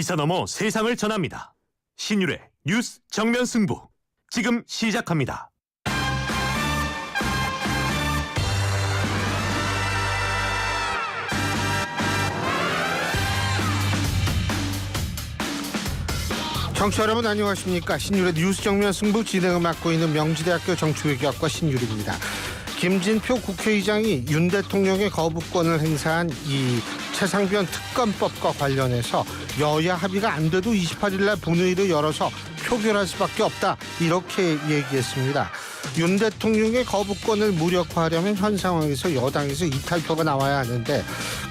기사 넘어 세상을 전합니다. 신율의 뉴스 정면 승부 지금 시작합니다. 청취자 여러분 안녕하십니까. 신율의 뉴스 정면 승부 진행을 맡고 있는 명지대학교 정치외교학과 신율입니다. 김진표 국회의장이 윤 대통령의 거부권을 행사한 이 최상병 특검법과 관련해서 여야 합의가 안 돼도 28일 날 본회의를 열어서 표결할 수밖에 없다, 이렇게 얘기했습니다. 윤 대통령의 거부권을 무력화하려면 현 상황에서 여당에서 이탈표가 나와야 하는데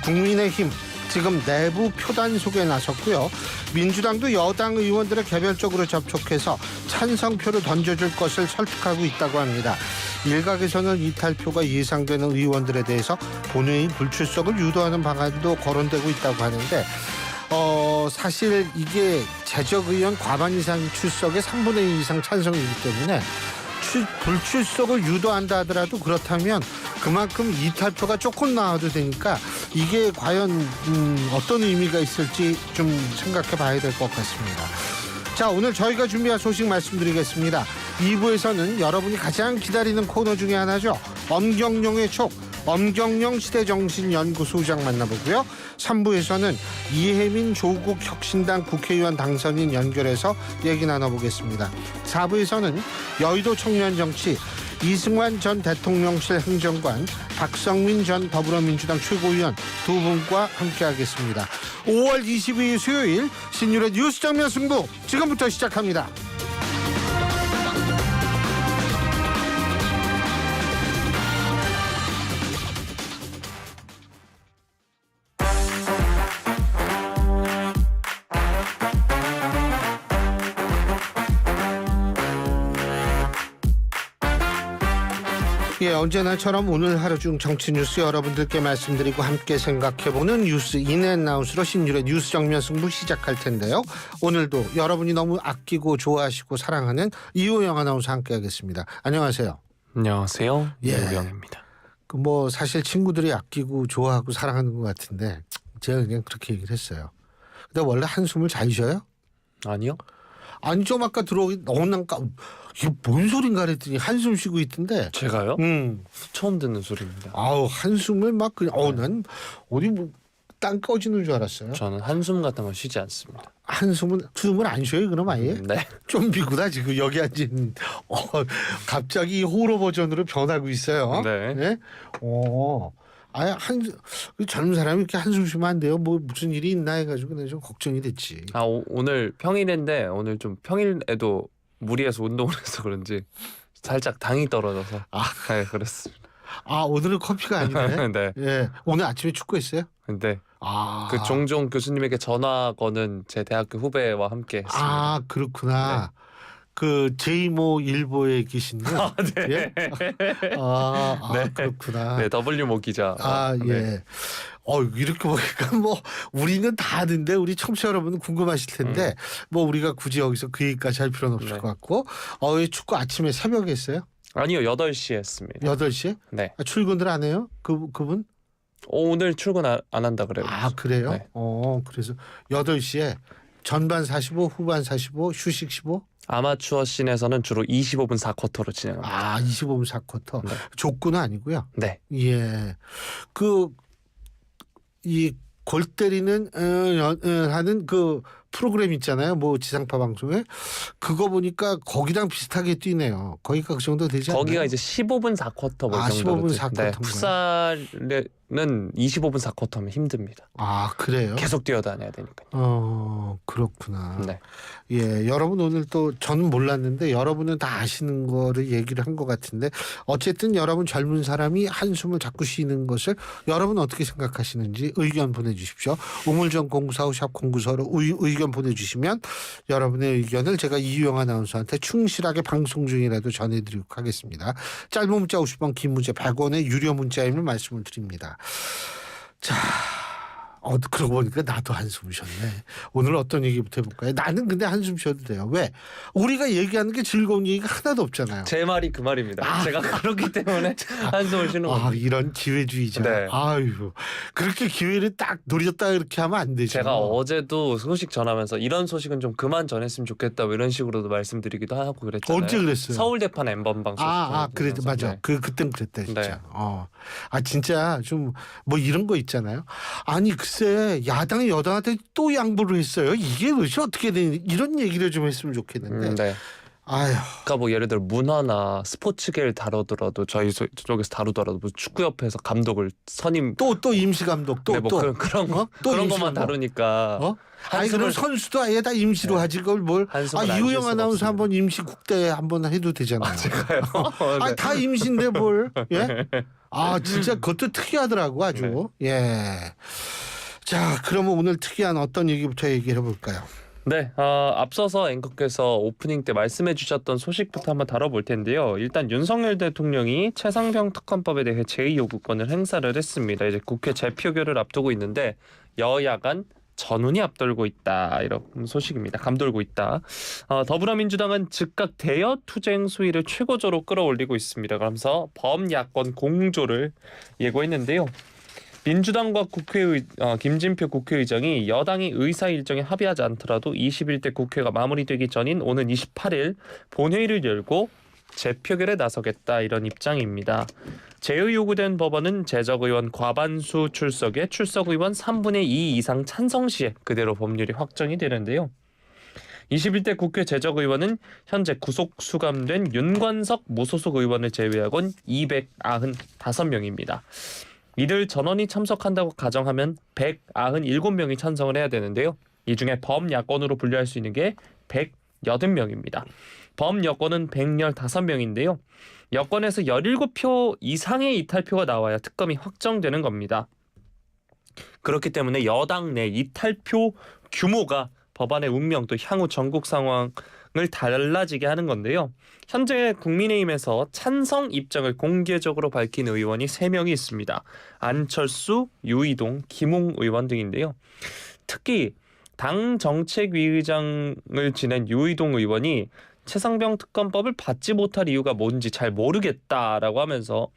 국민의힘 지금 내부 표단 속에 나섰고요. 민주당도 여당 의원들을 개별적으로 접촉해서 찬성표를 던져줄 것을 설득하고 있다고 합니다. 일각에서는 이탈표가 예상되는 의원들에 대해서 본회의 불출석을 유도하는 방안도 거론되고 있다고 하는데 사실 이게 재적 의원 과반 이상 출석의 3분의 2 이상 찬성이기 때문에 불출석을 유도한다 하더라도 그렇다면 그만큼 이탈표가 조금 나와도 되니까 이게 과연 어떤 의미가 있을지 좀 생각해 봐야 될 것 같습니다. 자, 오늘 저희가 준비한 소식 말씀드리겠습니다. 2부에서는 여러분이 가장 기다리는 코너 중에 하나죠. 엄경영의 촉, 엄경영 시대정신연구소장 만나보고요. 3부에서는 이혜민 조국 혁신당 국회의원 당선인 연결해서 얘기 나눠보겠습니다. 4부에서는 여의도 청년정치 이승환 전 대통령실 행정관, 박성민 전 더불어민주당 최고위원 두 분과 함께하겠습니다. 5월 22일 수요일 신율의 뉴스 정면 승부 지금부터 시작합니다. 예, 언제나처럼 오늘 하루 중 정치 뉴스 여러분들께 말씀드리고 함께 생각해보는 뉴스 인앤아웃으로 신율의 뉴스 정면 승부 시작할 텐데요. 오늘도 여러분이 너무 아끼고 좋아하시고 사랑하는 이호영 아나운서 함께하겠습니다. 안녕하세요. 안녕하세요. 예. 이호영입니다. 뭐 사실 친구들이 아끼고 좋아하고 사랑하는 것 같은데 제가 그냥 그렇게 얘기를 했어요. 근데 원래 한숨을 잘 쉬어요? 아니요. 아니 좀 아까 들어오기 너무 이게 뭔 소린가 그랬더니 한숨 쉬고 있던데. 제가요? 처음 듣는 소리입니다. 아우 한숨을 막 그냥 난 어디 뭐 땅 꺼지는 줄 알았어요. 저는 한숨 같은 건 쉬지 않습니다. 숨을 안 쉬어요 그럼 아예? 네. 좀비구나 지금 여기 앉은. 갑자기 호러 버전으로 변하고 있어요. 네. 네? 아예 젊은 사람이 이렇게 한숨 쉬면 안 돼요. 뭐 무슨 일이 있나 해가지고 내가 좀 걱정이 됐지. 오늘 평일인데 오늘 좀 평일에도 무리해서 운동을 해서 그런지 살짝 당이 떨어져서 네, 그렇습니다. 오늘은 커피가 아니네. 네. 예, 오늘 아침에 축구했어요? 근데 그 종종 교수님에게 전화 거는 제 대학교 후배와 함께 했습니다. 그렇구나. 네. 그 제이모 일보에 계신데. 네. 예? 네. 그렇구나. 네, W모 기자. 예. 네. 이렇게 보니까 뭐 우리는 다 아는데 우리 청취자 여러분은 궁금하실 텐데 뭐 우리가 굳이 여기서 그 얘기까지 할 필요는 없을 네. 것 같고. 축구 아침에 새벽에 했어요? 아니요, 8시에 했습니다. 8시에? 네. 출근을 안 해요? 그분? 오늘 출근 안 한다 그래요. 그래요? 네. 그래서 8시에 전반 45, 후반 45, 휴식 15? 아마추어 씬에서는 주로 25분 4쿼터로 진행합니다. 25분 4쿼터. 네. 족구는 아니고요. 네. 예. 이 골 때리는 하는 그 프로그램 있잖아요. 뭐 지상파 방송에 그거 보니까 거기랑 비슷하게 뛰네요. 거기가 그 정도 되지 않나요? 거기가 이제 15분 4쿼터 뭐 15분 4쿼터. 네. 풋살은 25분 4쿼터면 힘듭니다. 그래요? 계속 뛰어다녀야 되니까요. 그렇구나. 네. 예, 여러분 오늘 또 저는 몰랐는데 여러분은 다 아시는 거를 얘기를 한 것 같은데 어쨌든 여러분 젊은 사람이 한숨을 자꾸 쉬는 것을 여러분 어떻게 생각하시는지 의견 보내주십시오. 우물정 0945 샵 0945로 의견 보내주시면 여러분의 의견을 제가 이유영 아나운서한테 충실하게 방송 중이라도 전해드리도록 하겠습니다. 짧은 문자 50원, 긴 문자 100원의 유료 문자임을 말씀을 드립니다. 자, 그러고 보니까 나도 한숨 쉬었네. 오늘 어떤 얘기부터 해볼까요? 나는 근데 한숨 쉬어도 돼요. 왜? 우리가 얘기하는 게 즐거운 얘기가 하나도 없잖아요. 제 말이 그 말입니다. 제가 그렇기 때문에 한숨을 쉬는 거예요. 이런 기회주의자. 네. 아유, 그렇게 기회를 딱 노렸다 이렇게 하면 안 되죠. 제가 어제도 소식 전하면서 이런 소식은 좀 그만 전했으면 좋겠다 뭐 이런 식으로도 말씀드리기도 하고 그랬잖아요. 언제 그랬어요? 서울대판 N번 방송. 그래 맞아. 네. 그땐 그랬다 진짜. 네. 진짜 좀 뭐 이런 거 있잖아요. 아니 글쎄 야당이 여당한테 또 양보를 했어요. 이게 도대체 어떻게 되니 이런 얘기를 좀 했으면 좋겠는데. 네. 아휴. 그러니까 뭐 예를 들어 문화나 스포츠계를 다루더라도 저희 쪽에서 다루더라도 뭐 축구협회에서 감독을 선임 또 임시 감독 또 네, 뭐 또 그런 거 또 그런 임시 것만 감독? 다루니까 그럼 선수도 아예 다 임시로 네. 하지 그걸 뭘? 한숨을 안 쉴 이우영 수가 아나운서 없습니다. 한번 임시 국대 한번 해도 되잖아요. 제가요. 네. 다 임시인데 뭘? 예? 진짜 그것도 특이하더라고 아주. 네. 예. 자, 그러면 오늘 특이한 어떤 얘기부터 얘기해 볼까요? 네, 앞서서 앵커께서 오프닝 때 말씀해 주셨던 소식부터 한번 다뤄볼 텐데요. 일단 윤석열 대통령이 최상병 특검법에 대해 제2요구권을 행사를 했습니다. 이제 국회 재표결을 앞두고 있는데 여야 간 전운이 앞돌고 있다 이런 소식입니다. 감돌고 있다. 더불어민주당은 즉각 대여 투쟁 수위를 최고조로 끌어올리고 있습니다. 그러면서 범야권 공조를 예고했는데요. 민주당과 김진표 국회의장이 여당이 의사 일정에 합의하지 않더라도 21대 국회가 마무리되기 전인 오는 28일 본회의를 열고 재표결에 나서겠다 이런 입장입니다. 제의 요구된 법안은 재적의원 과반수 출석에 출석의원 3분의 2 이상 찬성 시에 그대로 법률이 확정이 되는데요. 21대 국회 재적의원은 현재 구속 수감된 윤관석 무소속 의원을 제외하곤 295명입니다. 이들 전원이 참석한다고 가정하면 197명이 찬성을 해야 되는데요. 이 중에 범야권으로 분류할 수 있는 게 180명입니다. 범여권은 115명인데요. 여권에서 17표 이상의 이탈표가 나와야 특검이 확정되는 겁니다. 그렇기 때문에 여당 내 이탈표 규모가 법안의 운명 또 향후 전국 상황을 달라지게 하는 건데요. 현재 국민의힘에서 찬성 입장을 공개적으로 밝힌 의원이 3명이 있습니다. 안철수, 유이동, 김웅 의원 등인데요. 특히 당 정책위의장을 지낸 유이동 의원이 최상병 특검법을 받지 못할 이유가 뭔지 잘 모르겠다라고 하면서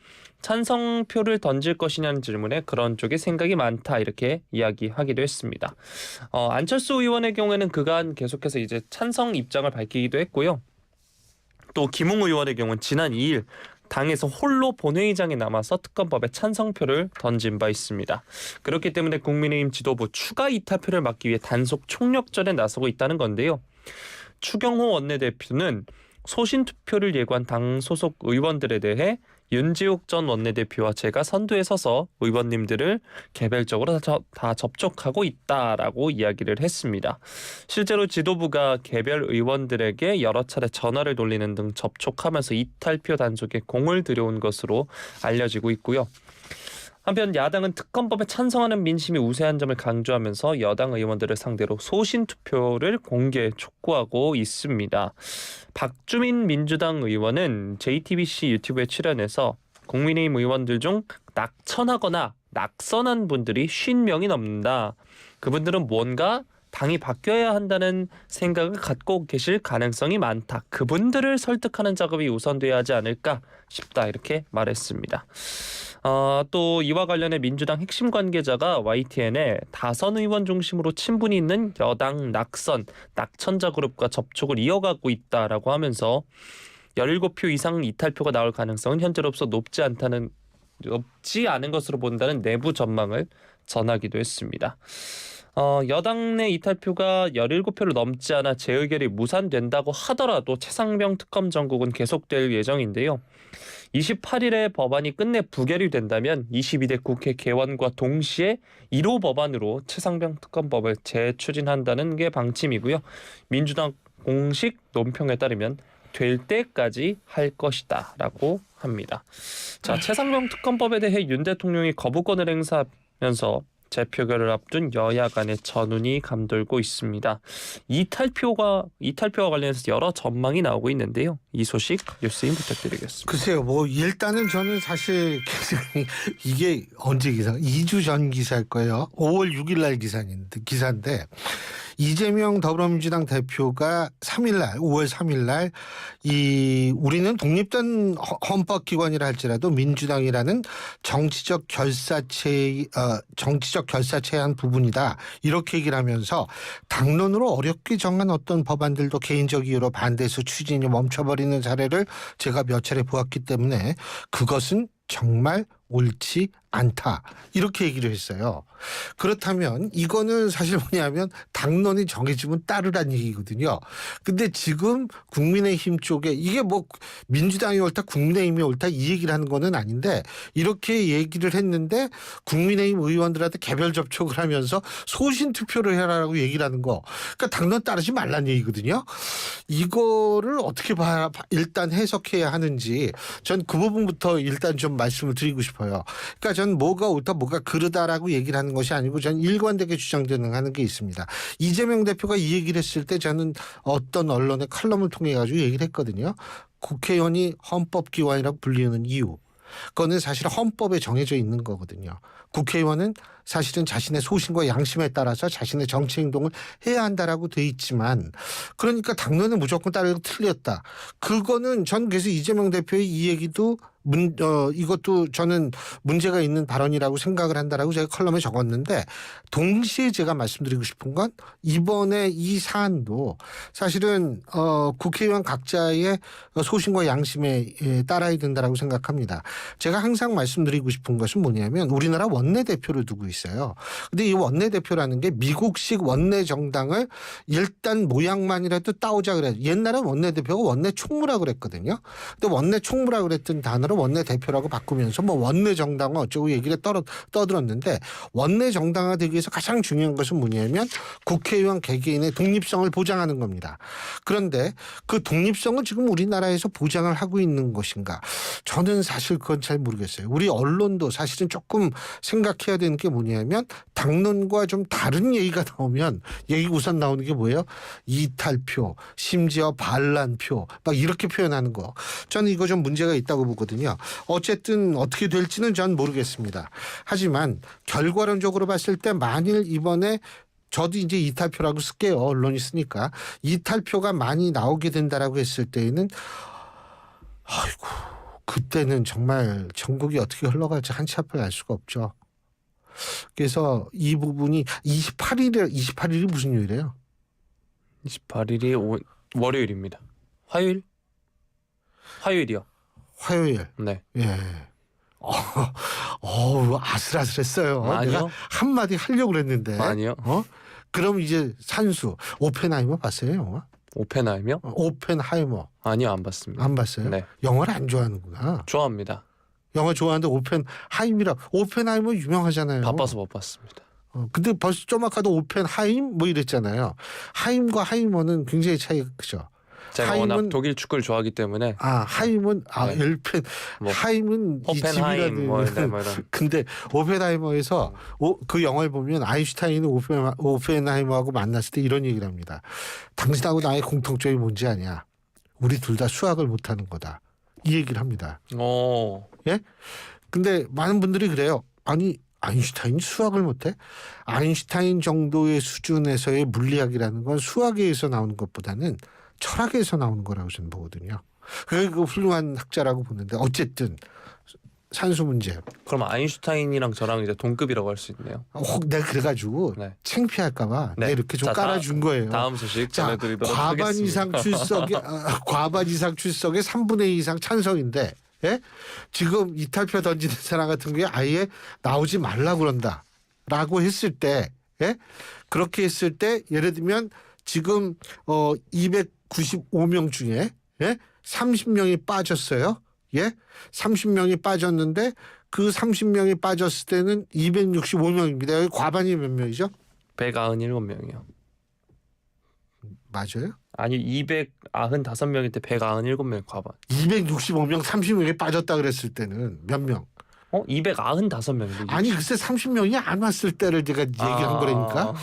찬성표를 던질 것이냐는 질문에 그런 쪽에 생각이 많다 이렇게 이야기하기도 했습니다. 안철수 의원의 경우에는 그간 계속해서 이제 찬성 입장을 밝히기도 했고요. 또 김웅 의원의 경우는 지난 2일 당에서 홀로 본회의장에 남아서 특검법에 찬성표를 던진 바 있습니다. 그렇기 때문에 국민의힘 지도부 추가 이탈표를 막기 위해 단속 총력전에 나서고 있다는 건데요. 추경호 원내대표는 소신 투표를 예고한 당 소속 의원들에 대해 윤지욱 전 원내대표와 제가 선두에 서서 의원님들을 개별적으로 다 접촉하고 있다라고 이야기를 했습니다. 실제로 지도부가 개별 의원들에게 여러 차례 전화를 돌리는 등 접촉하면서 이탈표 단속에 공을 들여온 것으로 알려지고 있고요. 한편 야당은 특검법에 찬성하는 민심이 우세한 점을 강조하면서 여당 의원들을 상대로 소신 투표를 공개 촉구하고 있습니다. 박주민 민주당 의원은 JTBC 유튜브에 출연해서 국민의힘 의원들 중 낙천하거나 낙선한 분들이 50명이 넘는다. 그분들은 뭔가 당이 바뀌어야 한다는 생각을 갖고 계실 가능성이 많다. 그분들을 설득하는 작업이 우선돼야 하지 않을까 싶다 이렇게 말했습니다. 또 이와 관련해 민주당 핵심 관계자가 YTN에 다선 의원 중심으로 친분이 있는 여당 낙천자 그룹과 접촉을 이어가고 있다라고 하면서 17표 이상 이탈표가 나올 가능성은 현재로서 높지 않은 것으로 본다는 내부 전망을 전하기도 했습니다. 여당 내 이탈표가 17표를 넘지 않아 재의결이 무산된다고 하더라도 최상병 특검 전국은 계속될 예정인데요. 28일에 법안이 끝내 부결이 된다면 22대 국회 개원과 동시에 1호 법안으로 최상병 특검법을 재추진한다는 게 방침이고요. 민주당 공식 논평에 따르면 될 때까지 할 것이다라고 합니다. 자, 최상병 특검법에 대해 윤 대통령이 거부권을 행사하면서 재표결을 앞둔 여야 간의 전운이 감돌고 있습니다. 이탈표와 관련해서 여러 전망이 나오고 있는데요. 이 소식 뉴스인 부탁드리겠습니다. 글쎄요, 뭐 일단은 저는 사실 굉장히 이게 언제 기사? 2주 전 기사일 거예요. 5월 6일 날 기사인데 이재명 더불어민주당 대표가 3일 날, 5월 3일 날 우리는 독립된 헌법기관이라 할지라도 민주당이라는 정치적 결사체의 한 부분이다. 이렇게 얘기를 하면서 당론으로 어렵게 정한 어떤 법안들도 개인적 이유로 반대해서 추진이 멈춰버리는 사례를 제가 몇 차례 보았기 때문에 그것은 정말 옳지 않다. 이렇게 얘기를 했어요. 그렇다면 이거는 사실 뭐냐면 당론이 정해지면 따르란 얘기거든요. 근데 지금 국민의힘 쪽에 이게 뭐 민주당이 옳다 국민의힘이 옳다 이 얘기를 하는 거는 아닌데 이렇게 얘기를 했는데 국민의힘 의원들한테 개별 접촉을 하면서 소신 투표를 해라라고 얘기를 하는 거. 그러니까 당론 따르지 말란 얘기거든요. 이거를 어떻게 일단 해석해야 하는지 전 그 부분부터 일단 좀 말씀을 드리고 싶어요. 그러니까 전 뭐가 옳다 뭐가 그르다라고 얘기를 하는 것이 아니고 전 일관되게 주장되는 하는 게 있습니다. 이재명 대표가 이 얘기를 했을 때 저는 어떤 언론의 칼럼을 통해 가지고 얘기를 했거든요. 국회의원이 헌법기관이라고 불리는 이유. 그거는 사실 헌법에 정해져 있는 거거든요. 국회의원은 사실은 자신의 소신과 양심에 따라서 자신의 정치 행동을 해야 한다라고 돼 있지만 그러니까 당론은 무조건 따르고 틀렸다. 그거는 전 그래서 이재명 대표의 이 얘기도 이것도 저는 문제가 있는 발언이라고 생각을 한다라고 제가 컬럼에 적었는데 동시에 제가 말씀드리고 싶은 건 이번에 이 사안도 사실은 국회의원 각자의 소신과 양심에 따라야 된다라고 생각합니다. 제가 항상 말씀드리고 싶은 것은 뭐냐면 우리나라 원내대표를 두고 있어요. 근데 이 원내대표라는 게 미국식 원내정당을 일단 모양만이라도 따오자 그래요. 옛날에 원내대표가 원내총무라고 그랬거든요. 근데 원내총무라고 그랬던 단어를 원내대표라고 바꾸면서 뭐 원내정당은 어쩌고 얘기를 떠들었는데 원내정당화 되기 위해서 가장 중요한 것은 뭐냐면 국회의원 개개인의 독립성을 보장하는 겁니다. 그런데 그 독립성을 지금 우리나라에서 보장을 하고 있는 것인가? 저는 사실 그건 잘 모르겠어요. 우리 언론도 사실은 조금 생각해야 되는 게 뭐냐면 당론과 좀 다른 얘기가 나오면 얘기가 우선 나오는 게 뭐예요? 이탈표, 심지어 반란표 막 이렇게 표현하는 거. 저는 이거 좀 문제가 있다고 보거든요. 어쨌든 어떻게 될지는 전 모르겠습니다. 하지만 결과론적으로 봤을 때 만일 이번에 저도 이제 이탈표라고 쓸게요. 언론이 쓰니까. 이탈표가 많이 나오게 된다라고 했을 때에는 아이고 그때는 정말 전국이 어떻게 흘러갈지 한치 앞을 알 수가 없죠. 그래서 이 부분이 28일이 무슨 요일이에요? 28일이 월요일입니다. 화요일이요. 화요일. 네. 예. 아슬아슬했어요. 아니요. 내가 한마디 하려고 그랬는데. 아니요. 그럼 이제 산수. 오펜하이머 봤어요, 영화? 오펜하이머? 오펜하이머. 아니요, 안 봤습니다. 안 봤어요? 네. 영화를 안 좋아하는구나. 좋아합니다. 영화 좋아하는데 오펜하이머 유명하잖아요. 바빠서 못 봤습니다. 근데 벌써 좀 아까도 오펜하임 뭐 이랬잖아요. 하임과 하이머는 굉장히 차이가 크죠. 제가 워낙 독일 축구를 좋아하기 때문에. 하임은 네. 엘펜 뭐, 하임은 이 호펜하임 집이라는. 뭐 이런. 근데 오펜하이머에서 그 영화를 보면 아인슈타인은 오펜하이머하고 만났을 때 이런 얘기를 합니다. 당신하고 나의 공통점이 뭔지 아냐? 우리 둘 다 수학을 못하는 거다. 이 얘기를 합니다. 예? 근데 많은 분들이 그래요. 아니 아인슈타인이 수학을 못해? 아인슈타인 정도의 수준에서의 물리학이라는 건 수학에서 나오는 것보다는 철학에서 나오는 거라고 저는 보거든요. 그 훌륭한 학자라고 보는데 어쨌든 산수 문제. 그럼 아인슈타인이랑 저랑 이제 동급이라고 할 수 있네요. 내가 그래가지고 네. 창피할까봐 네. 내가 이렇게 좀 자, 깔아준 거예요. 다음 소식 자, 전해드리도록 과반 하겠습니다. 이상 출석에 과반 이상 출석에 3분의 2 이상 찬성인데 예? 지금 이탈표 던지는 사람 같은 게 아예 나오지 말라 그런다라고 했을 때 예? 그렇게 했을 때 예를 들면 지금 295명 중에 예? 30명이 빠졌어요. 예? 30명이 빠졌는데 그 30명이 빠졌을 때는 265명입니다. 여기 과반이 몇 명이죠? 197명이요. 맞아요? 아니 295명일 때 197명 과반. 265명 30명이 빠졌다 그랬을 때는 몇 명? 295명인데. 아니 글쎄 30명이 안 왔을 때를 제가 얘기한 거라니까.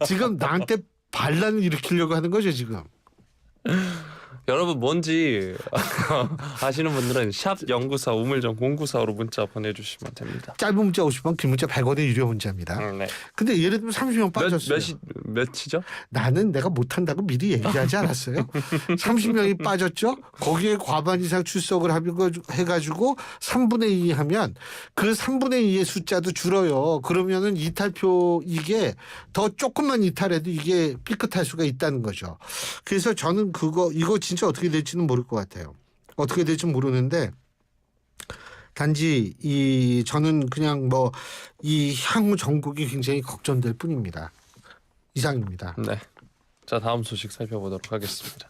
지금 나한테 반란을 일으키려고 하는 거죠 지금. 여러분 뭔지 아시는 분들은 샵 0945 우물정 0945로 문자 보내주시면 됩니다. 짧은 문자 50원, 긴 문자 100원의 유료 문자입니다. 네. 근데 예를 들면 30명 빠졌어요. 몇이죠? 나는 내가 못한다고 미리 얘기하지 않았어요. 30명이 빠졌죠. 거기에 과반 이상 출석을 해가지고 3분의 2 하면 그 3분의 2의 숫자도 줄어요. 그러면은 이탈표 이게 더 조금만 이탈해도 이게 삐끗할 수가 있다는 거죠. 그래서 저는 이거 진짜 어떻게 될지는 모를 것 같아요. 어떻게 될지 모르는데 단지 저는 그냥 뭐 이 향후 전국이 굉장히 걱정될 뿐입니다. 이상입니다. 네. 자 다음 소식 살펴보도록 하겠습니다.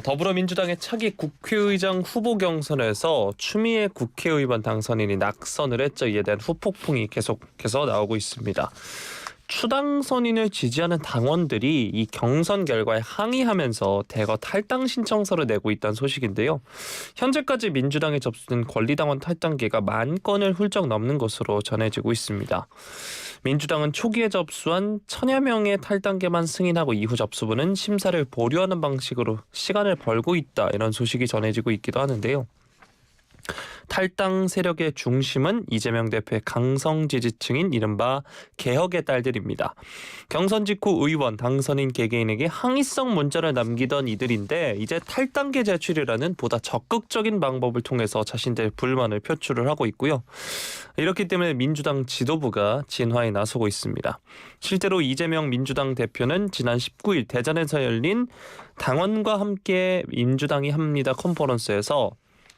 더불어민주당의 차기 국회의장 후보 경선에서 추미애 국회의원 당선인이 낙선을 했죠. 이에 대한 후폭풍이 계속해서 나오고 있습니다. 추당선인을 지지하는 당원들이 이 경선 결과에 항의하면서 대거 탈당 신청서를 내고 있다는 소식인데요. 현재까지 민주당에 접수된 권리당원 탈당계가 10,000건을 훌쩍 넘는 것으로 전해지고 있습니다. 민주당은 초기에 접수한 1,000여 명의 탈당계만 승인하고 이후 접수분은 심사를 보류하는 방식으로 시간을 벌고 있다, 이런 소식이 전해지고 있기도 하는데요. 탈당 세력의 중심은 이재명 대표의 강성 지지층인 이른바 개혁의 딸들입니다. 경선 직후 의원, 당선인 개개인에게 항의성 문자를 남기던 이들인데 이제 탈당계 제출이라는 보다 적극적인 방법을 통해서 자신들의 불만을 표출을 하고 있고요. 이렇기 때문에 민주당 지도부가 진화에 나서고 있습니다. 실제로 이재명 민주당 대표는 지난 19일 대전에서 열린 당원과 함께 민주당이 합니다 컨퍼런스에서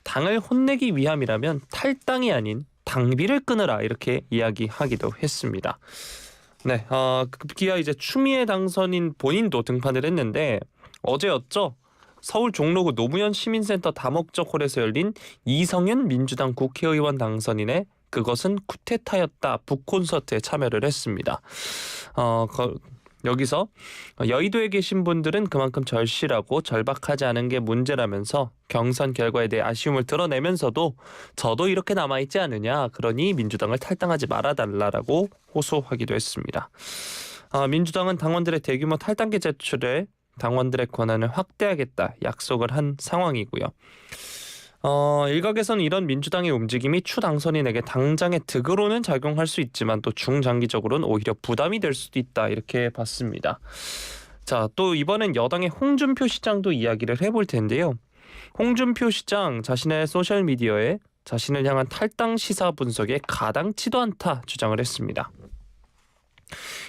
당을 혼내기 위함이라면 탈당이 아닌 당비를 끊으라, 이렇게 이야기하기도 했습니다. 네, 급기야 이제 추미애 당선인 본인도 등판을 했는데 어제였죠. 서울 종로구 노무현 시민센터 다목적 홀에서 열린 이성윤 민주당 국회의원 당선인의 그것은 쿠데타였다 북콘서트에 참여를 했습니다. 여기서 여의도에 계신 분들은 그만큼 절실하고 절박하지 않은 게 문제라면서 경선 결과에 대해 아쉬움을 드러내면서도 저도 이렇게 남아있지 않으냐, 그러니 민주당을 탈당하지 말아달라고 호소하기도 했습니다. 민주당은 당원들의 대규모 탈당계 제출에 당원들의 권한을 확대하겠다 약속을 한 상황이고요. 일각에서는 이런 민주당의 움직임이 추 당선인에게 당장의 득으로는 작용할 수 있지만 또 중장기적으로는 오히려 부담이 될 수도 있다, 이렇게 봤습니다. 자, 또 이번엔 여당의 홍준표 시장도 이야기를 해볼 텐데요. 홍준표 시장 자신의 소셜미디어에 자신을 향한 탈당 시사 분석에 가당치도 않다 주장을 했습니다.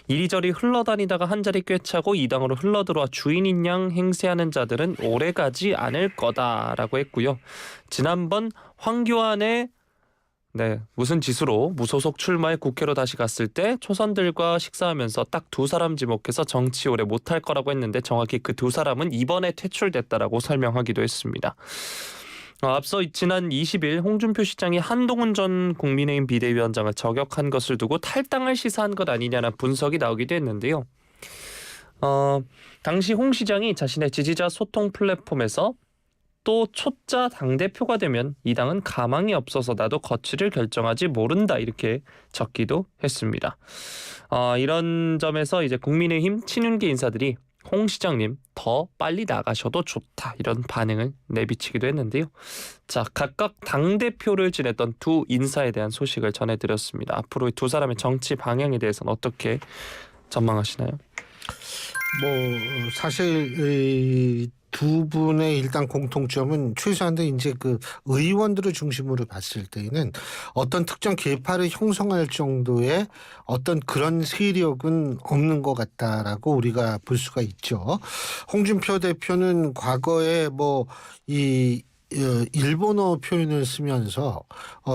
이리저리 흘러다니다가 한 자리 꿰차고 이 당으로 흘러들어와 주인인 양 행세하는 자들은 오래가지 않을 거다라고 했고요. 지난번 황교안의 무슨 짓으로 무소속 출마해 국회로 다시 갔을 때 초선들과 식사하면서 딱 2사람 지목해서 정치 오래 못할 거라고 했는데 정확히 그 2사람은 이번에 퇴출됐다라고 설명하기도 했습니다. 앞서 지난 20일 홍준표 시장이 한동훈 전 국민의힘 비대위원장을 저격한 것을 두고 탈당을 시사한 것 아니냐는 분석이 나오기도 했는데요. 당시 홍 시장이 자신의 지지자 소통 플랫폼에서 또 초짜 당대표가 되면 이 당은 가망이 없어서 나도 거취를 결정하지 모른다, 이렇게 적기도 했습니다. 이런 점에서 이제 국민의힘 친윤계 인사들이 홍 시장님 더 빨리 나가셔도 좋다, 이런 반응을 내비치기도 했는데요. 자, 각각 당대표를 지냈던 두 인사에 대한 소식을 전해드렸습니다. 앞으로 두 사람의 정치 방향에 대해서는 어떻게 전망하시나요? 사실 두 분의 일단 공통점은 최소한도 이제 그 의원들을 중심으로 봤을 때에는 어떤 특정 계파를 형성할 정도의 어떤 그런 세력은 없는 것 같다라고 우리가 볼 수가 있죠. 홍준표 대표는 과거에 일본어 표현을 쓰면서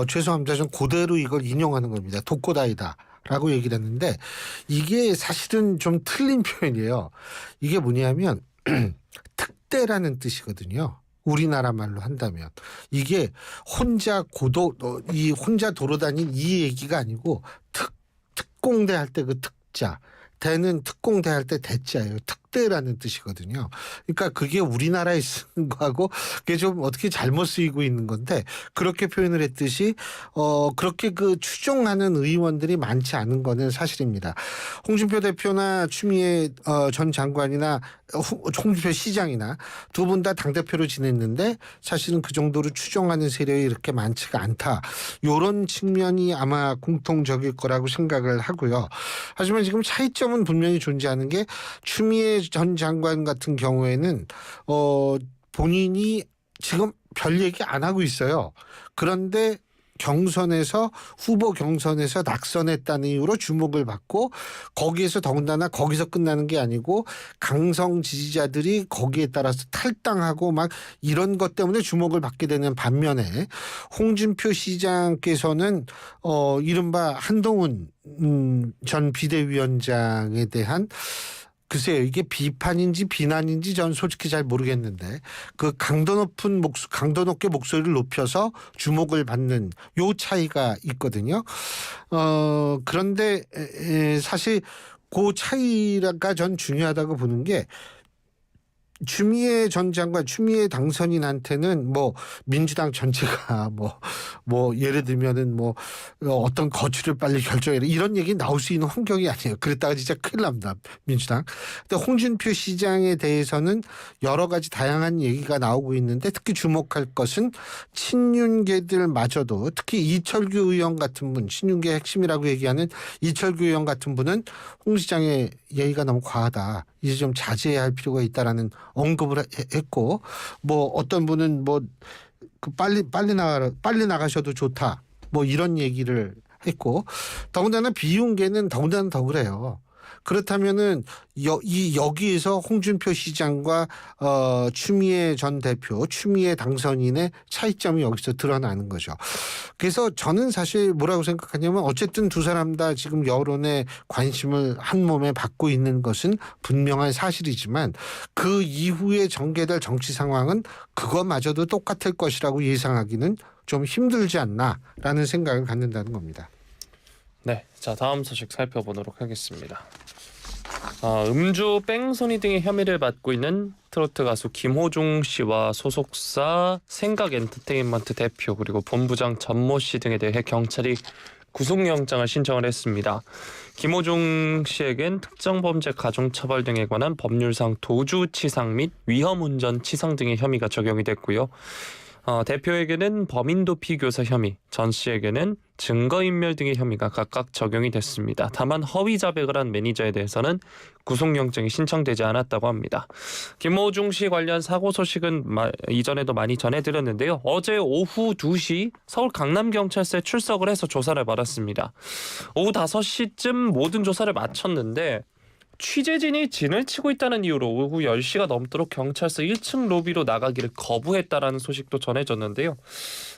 죄송합니다, 좀 그대로 이걸 인용하는 겁니다. 독고다이다 라고 얘기를 했는데 이게 사실은 좀 틀린 표현이에요. 이게 뭐냐면 특대라는 뜻이거든요. 우리나라 말로 한다면 이게 혼자 돌아다닌 이 얘기가 아니고 특공대 할 때 그 특자, 대는 특공대 할 때 대자예요. 속대라는 뜻이거든요. 그러니까 그게 우리나라에 쓰는 거하고 그게 좀 어떻게 잘못 쓰이고 있는 건데 그렇게 표현을 했듯이 그렇게 그 추종하는 의원들이 많지 않은 거는 사실입니다. 홍준표 대표나 추미애 전 장관이나 홍준표 시장이나 두 분 다 당대표로 지냈는데 사실은 그 정도로 추종하는 세력이 이렇게 많지가 않다. 이런 측면이 아마 공통적일 거라고 생각을 하고요. 하지만 지금 차이점은 분명히 존재하는 게 추미애 전 장관 같은 경우에는 본인이 지금 별 얘기 안 하고 있어요. 그런데 후보 경선에서 낙선했다는 이유로 주목을 받고 거기에서 더군다나 거기서 끝나는 게 아니고 강성 지지자들이 거기에 따라서 탈당하고 막 이런 것 때문에 주목을 받게 되는 반면에 홍준표 시장께서는 이른바 한동훈 전 비대위원장에 대한 글쎄요, 이게 비판인지 비난인지 전 솔직히 잘 모르겠는데 그 강도 높게 목소리를 높여서 주목을 받는 요 차이가 있거든요. 그런데 사실 그 차이가 전 중요하다고 보는 게 추미애 전 장관, 추미애 당선인한테는 뭐 민주당 전체가 뭐 예를 들면은 뭐 어떤 거취를 빨리 결정해라 이런 얘기 나올 수 있는 환경이 아니에요. 그랬다가 진짜 큰일 납니다. 민주당. 근데 홍준표 시장에 대해서는 여러 가지 다양한 얘기가 나오고 있는데 특히 주목할 것은 친윤계들마저도 특히 이철규 의원 같은 분, 친윤계 핵심이라고 얘기하는 이철규 의원 같은 분은 홍 시장의 얘기가 너무 과하다. 이제 좀 자제해야 할 필요가 있다라는 언급을 했고 뭐 어떤 분은 뭐 그 빨리 나가셔도 좋다. 뭐 이런 얘기를 했고 더군다나 비윤계는 더군다나 더 그래요. 그렇다면은 여기에서 홍준표 시장과 추미애 전 대표, 추미애 당선인의 차이점이 여기서 드러나는 거죠. 그래서 저는 사실 뭐라고 생각하냐면 어쨌든 두 사람 다 지금 여론의 관심을 한 몸에 받고 있는 것은 분명한 사실이지만 그 이후에 전개될 정치 상황은 그것마저도 똑같을 것이라고 예상하기는 좀 힘들지 않나라는 생각을 갖는다는 겁니다. 네, 자 다음 소식 살펴보도록 하겠습니다. 음주 뺑소니 등의 혐의를 받고 있는 트로트 가수 김호중 씨와 소속사 생각엔터테인먼트 대표 그리고 본부장 전모 씨 등에 대해 경찰이 구속영장을 신청을 했습니다. 김호중 씨에겐 특정범죄 가중처벌 등에 관한 법률상 도주치상 및 위험운전치상 등의 혐의가 적용이 됐고요. 대표에게는 범인도피교사 혐의, 전 씨에게는 증거인멸 등의 혐의가 각각 적용이 됐습니다. 다만 허위 자백을 한 매니저에 대해서는 구속영장이 신청되지 않았다고 합니다. 김호중 씨 관련 사고 소식은 이전에도 많이 전해드렸는데요. 어제 오후 2시 서울 강남경찰서에 출석을 해서 조사를 받았습니다. 오후 5시쯤 모든 조사를 마쳤는데 취재진이 진을 치고 있다는 이유로 오후 10시가 넘도록 경찰서 1층 로비로 나가기를 거부했다라는 소식도 전해졌는데요.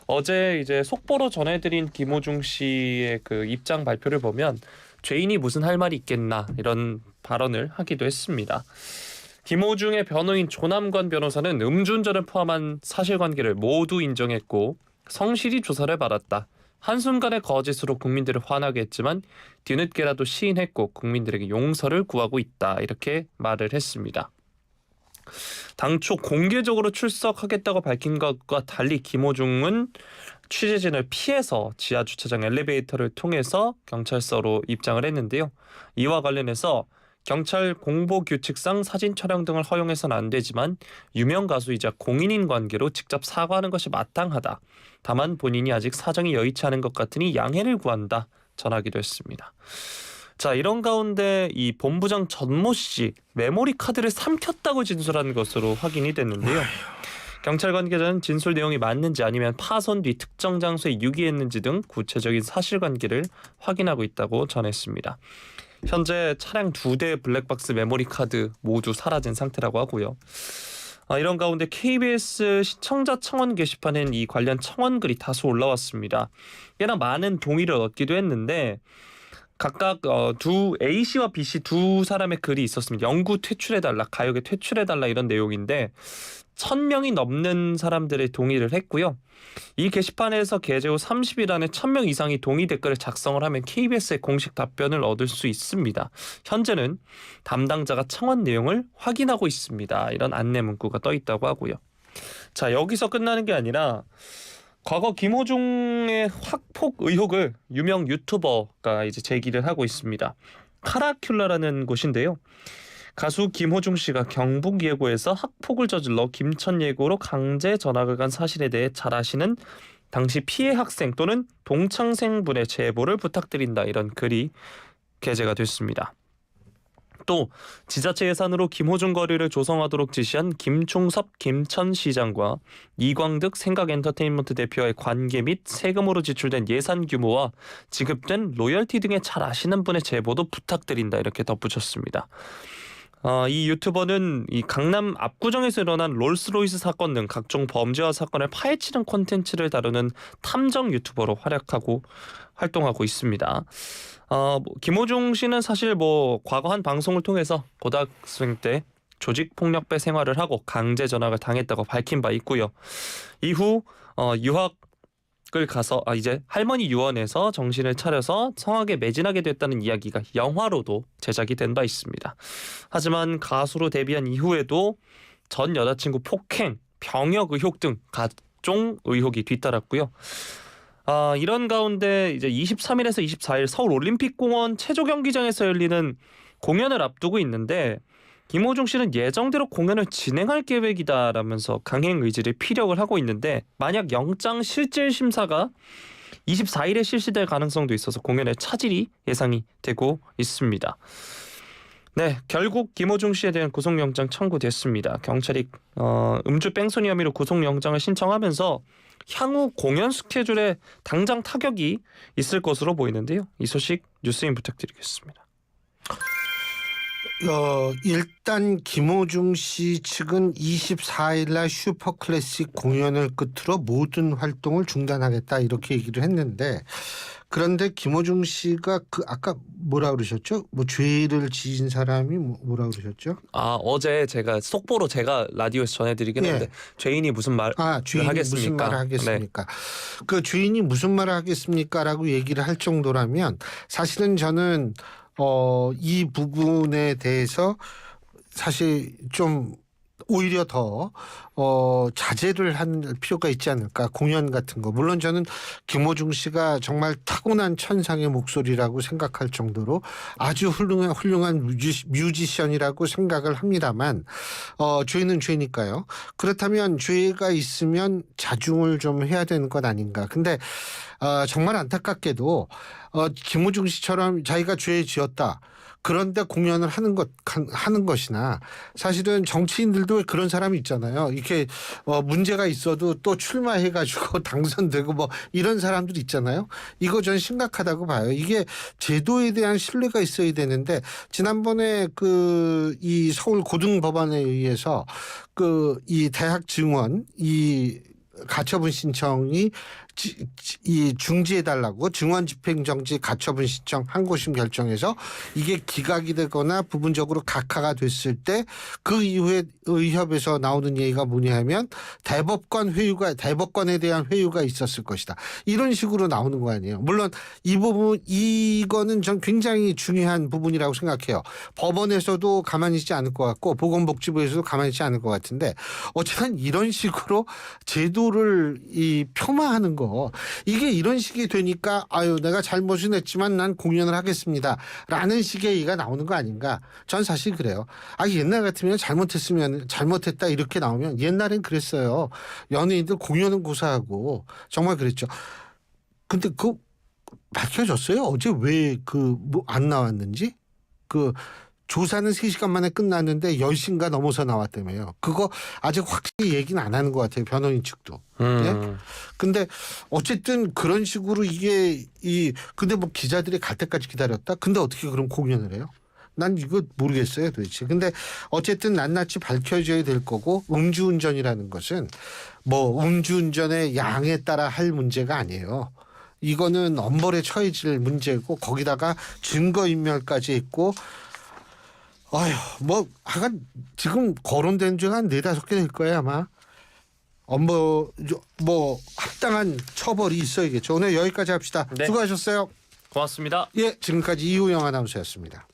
어제 이제 속보로 전해드린 김호중 씨의 그 입장 발표를 보면 죄인이 무슨 할 말이 있겠나 이런 발언을 하기도 했습니다. 김호중의 변호인 조남관 변호사는 음주운전을 포함한 사실관계를 모두 인정했고 성실히 조사를 받았다. 한순간의 거짓으로 국민들을 화나게 했지만 뒤늦게라도 시인했고 국민들에게 용서를 구하고 있다. 이렇게 말을 했습니다. 당초 공개적으로 출석하겠다고 밝힌 것과 달리 김호중은 취재진을 피해서 지하주차장 엘리베이터를 통해서 경찰서로 입장을 했는데요. 이와 관련해서 경찰 공보규칙상 사진 촬영 등을 허용해서는 안 되지만 유명 가수이자 공인인 관계로 직접 사과하는 것이 마땅하다. 다만 본인이 아직 사정이 여의치 않은 것 같으니 양해를 구한다. 전하기도 했습니다. 자, 이런 가운데 이 본부장 전모 씨 메모리 카드를 삼켰다고 진술한 것으로 확인이 됐는데요. 경찰 관계자는 진술 내용이 맞는지 아니면 파손 뒤 특정 장소에 유기했는지 등 구체적인 사실관계를 확인하고 있다고 전했습니다. 현재 차량 2대의 블랙박스 메모리 카드 모두 사라진 상태라고 하고요. 이런 가운데 KBS 시청자 청원 게시판엔 이 관련 청원글이 다소 올라왔습니다. 꽤나 많은 동의를 얻기도 했는데 각각 두 A씨와 B씨 두 사람의 글이 있었습니다. 영구 퇴출해달라, 가요계 퇴출해달라 이런 내용인데 1000명이 넘는 사람들의 동의를 했고요. 이 게시판에서 게재 후 30일 안에 1000명 이상이 동의 댓글을 작성을 하면 KBS의 공식 답변을 얻을 수 있습니다. 현재는 담당자가 청원 내용을 확인하고 있습니다. 이런 안내 문구가 떠 있다고 하고요. 자, 여기서 끝나는 게 아니라 과거 김호중의 확폭 의혹을 유명 유튜버가 이제 제기를 하고 있습니다. 카라큘라라는 곳인데요. 가수 김호중 씨가 경북 예고에서 학폭을 저질러 김천 예고로 강제 전학을 간 사실에 대해 잘 아시는 당시 피해 학생 또는 동창생분의 제보를 부탁드린다, 이런 글이 게재가 됐습니다. 또 지자체 예산으로 김호중 거리를 조성하도록 지시한 김충섭 김천시장과 이광득 생각엔터테인먼트 대표와의 관계 및 세금으로 지출된 예산 규모와 지급된 로열티 등에 잘 아시는 분의 제보도 부탁드린다, 이렇게 덧붙였습니다. 이 유튜버는 이 강남 압구정에서 일어난 롤스로이스 사건 등 각종 범죄와 사건을 파헤치는 콘텐츠를 다루는 탐정 유튜버로 활동하고 있습니다. 김호중 씨는 사실 과거 한 방송을 통해서 고등학생 때 조직폭력배 생활을 하고 강제 전학을 당했다고 밝힌 바 있고요. 이후 유학을 가서 이제 할머니 유언에서 정신을 차려서 성악에 매진하게 됐다는 이야기가 영화로도 제작이 된 바 있습니다. 하지만 가수로 데뷔한 이후에도 전 여자친구 폭행, 병역 의혹 등 각종 의혹이 뒤따랐고요. 이런 가운데 이제 23일에서 24일 서울 올림픽공원 체조 경기장에서 열리는 공연을 앞두고 있는데 김호중 씨는 예정대로 공연을 진행할 계획이다라면서 강행 의지를 피력을 하고 있는데 만약 영장 실질 심사가 24일에 실시될 가능성도 있어서 공연에 차질이 예상이 되고 있습니다. 네, 결국 김호중 씨에 대한 구속영장 청구됐습니다. 경찰이 음주 뺑소니 혐의로 구속영장을 신청하면서 향후 공연 스케줄에 당장 타격이 있을 것으로 보이는데요. 이 소식 뉴스인 부탁드리겠습니다. 일단 김호중 씨 측은 24일 날 슈퍼클래식 공연을 끝으로 모든 활동을 중단하겠다, 이렇게 얘기를 했는데, 그런데 김호중 씨가 아까 뭐라 그러셨죠? 죄를 지은 사람이 뭐라 그러셨죠? 어제 제가 속보로 라디오에서 전해드리긴 했는데 죄인이 무슨 말을 죄인이 하겠습니까? 무슨 말을 하겠습니까? 네. 그 죄인이 무슨 말을 하겠습니까라고 얘기를 할 정도라면 사실은 저는 이 부분에 대해서 사실 좀 오히려 더 자제를 할 필요가 있지 않을까. 공연 같은 거. 물론 저는 김호중 씨가 정말 타고난 천상의 목소리라고 생각할 정도로 아주 훌륭한 뮤지션이라고 생각을 합니다만 죄는 죄니까요. 그렇다면 죄가 있으면 자중을 좀 해야 되는 것 아닌가. 근데 정말 안타깝게도 김호중 씨처럼 자기가 죄 지었다, 그런데 공연을 하는 것이나, 사실은 정치인들도 그런 사람이 있잖아요. 이렇게 문제가 있어도 또 출마해가지고 당선되고 이런 사람들이 있잖아요. 이거 전 심각하다고 봐요. 이게 제도에 대한 신뢰가 있어야 되는데, 지난번에 이 서울 고등법원에 의해서 이 대학 증원 가처분 신청이 중지해달라고 증원 집행정지 가처분 신청 항고심 결정해서 이게 기각이 되거나 부분적으로 각하가 됐을 때 그 이후에 의협에서 나오는 얘기가 뭐냐 하면 대법관에 대한 회유가 있었을 것이다, 이런 식으로 나오는 거 아니에요. 물론 이거는 전 굉장히 중요한 부분이라고 생각해요. 법원에서도 가만히 있지 않을 것 같고 보건복지부에서도 가만히 있지 않을 것 같은데, 어쨌든 이런 식으로 제도를 폄하하는 거, 이게 이런 식이 되니까 내가 잘못은 했지만 난 공연을 하겠습니다 라는 식의 얘기가 나오는 거 아닌가. 전 사실 그래요. 옛날 같으면 잘못했으면 잘못했다 이렇게 나오면, 옛날엔 그랬어요. 연예인들 공연은 고사하고 정말 그랬죠. 근데 밝혀졌어요? 어제 왜 안 나왔는지? 조사는 3시간 만에 끝났는데 10시인가 넘어서 나왔다며요. 그거 아직 확실히 얘기는 안 하는 것 같아요. 변호인 측도. 예? 근데 어쨌든 그런 식으로 이게 근데 기자들이 갈 때까지 기다렸다? 근데 어떻게 그럼 공연을 해요? 난 이거 모르겠어요, 도대체. 근데 어쨌든 낱낱이 밝혀져야 될 거고, 음주운전이라는 것은 음주운전의 양에 따라 할 문제가 아니에요. 이거는 엄벌에 처해질 문제고, 거기다가 증거인멸까지 있고, 아휴, 뭐 하간 지금 거론된 죄가 한 4-5개 될 거예요 아마. 뭐 합당한 처벌이 있어야겠죠. 오늘 여기까지 합시다. 네. 수고하셨어요. 고맙습니다. 예, 지금까지 이우영 아나운서였습니다.